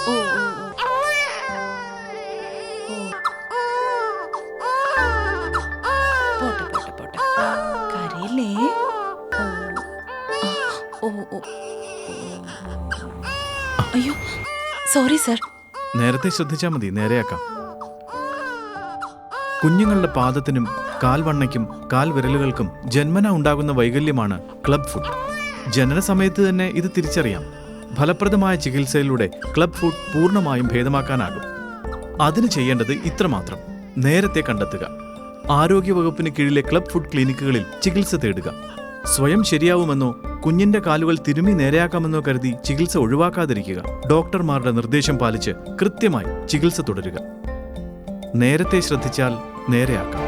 ഓ പോട്ടെ പോട്ടെ പോട്ടെ, കരയില്ലേ? ഓ ഓ അയ്യോ, സോറി സർ. നേരത്തെ ശ്രദ്ധിച്ചാൽ മതി, നേരെയാക്കാം. കുഞ്ഞുങ്ങളുടെ പാദത്തിനും കാൽവണ്ണയ്ക്കും കാൽവിരലുകൾക്കും ജന്മന ഉണ്ടാകുന്ന വൈകല്യമാണ് ക്ലബ് ഫുട്ട്. ജനന സമയത്ത് തന്നെ ഇത് തിരിച്ചറിയാം. ഫലപ്രദമായ ചികിത്സയിലൂടെ ക്ലബ് ഫുട്ട് പൂർണ്ണമായും ഭേദമാക്കാനാകും. അതിന് ചെയ്യേണ്ടത് ഇത്രമാത്രം: നേരത്തെ കണ്ടെത്തുക. ആരോഗ്യവകുപ്പിന് കീഴിലെ ക്ലബ് ഫുട്ട് ക്ലിനിക്കുകളിൽ ചികിത്സ തേടുക. സ്വയം ശരിയാവുമെന്നോ കുഞ്ഞിന്റെ കാലുകൾ തിരുമ്മി നേരെയാക്കാമെന്നോ കരുതി ചികിത്സ ഒഴിവാക്കാതിരിക്കുക. ഡോക്ടർമാരുടെ നിർദ്ദേശം പാലിച്ച് കൃത്യമായി ചികിത്സ തുടരുക. നേരത്തെ ശ്രദ്ധിച്ചാൽ നേരെയാക്കാം.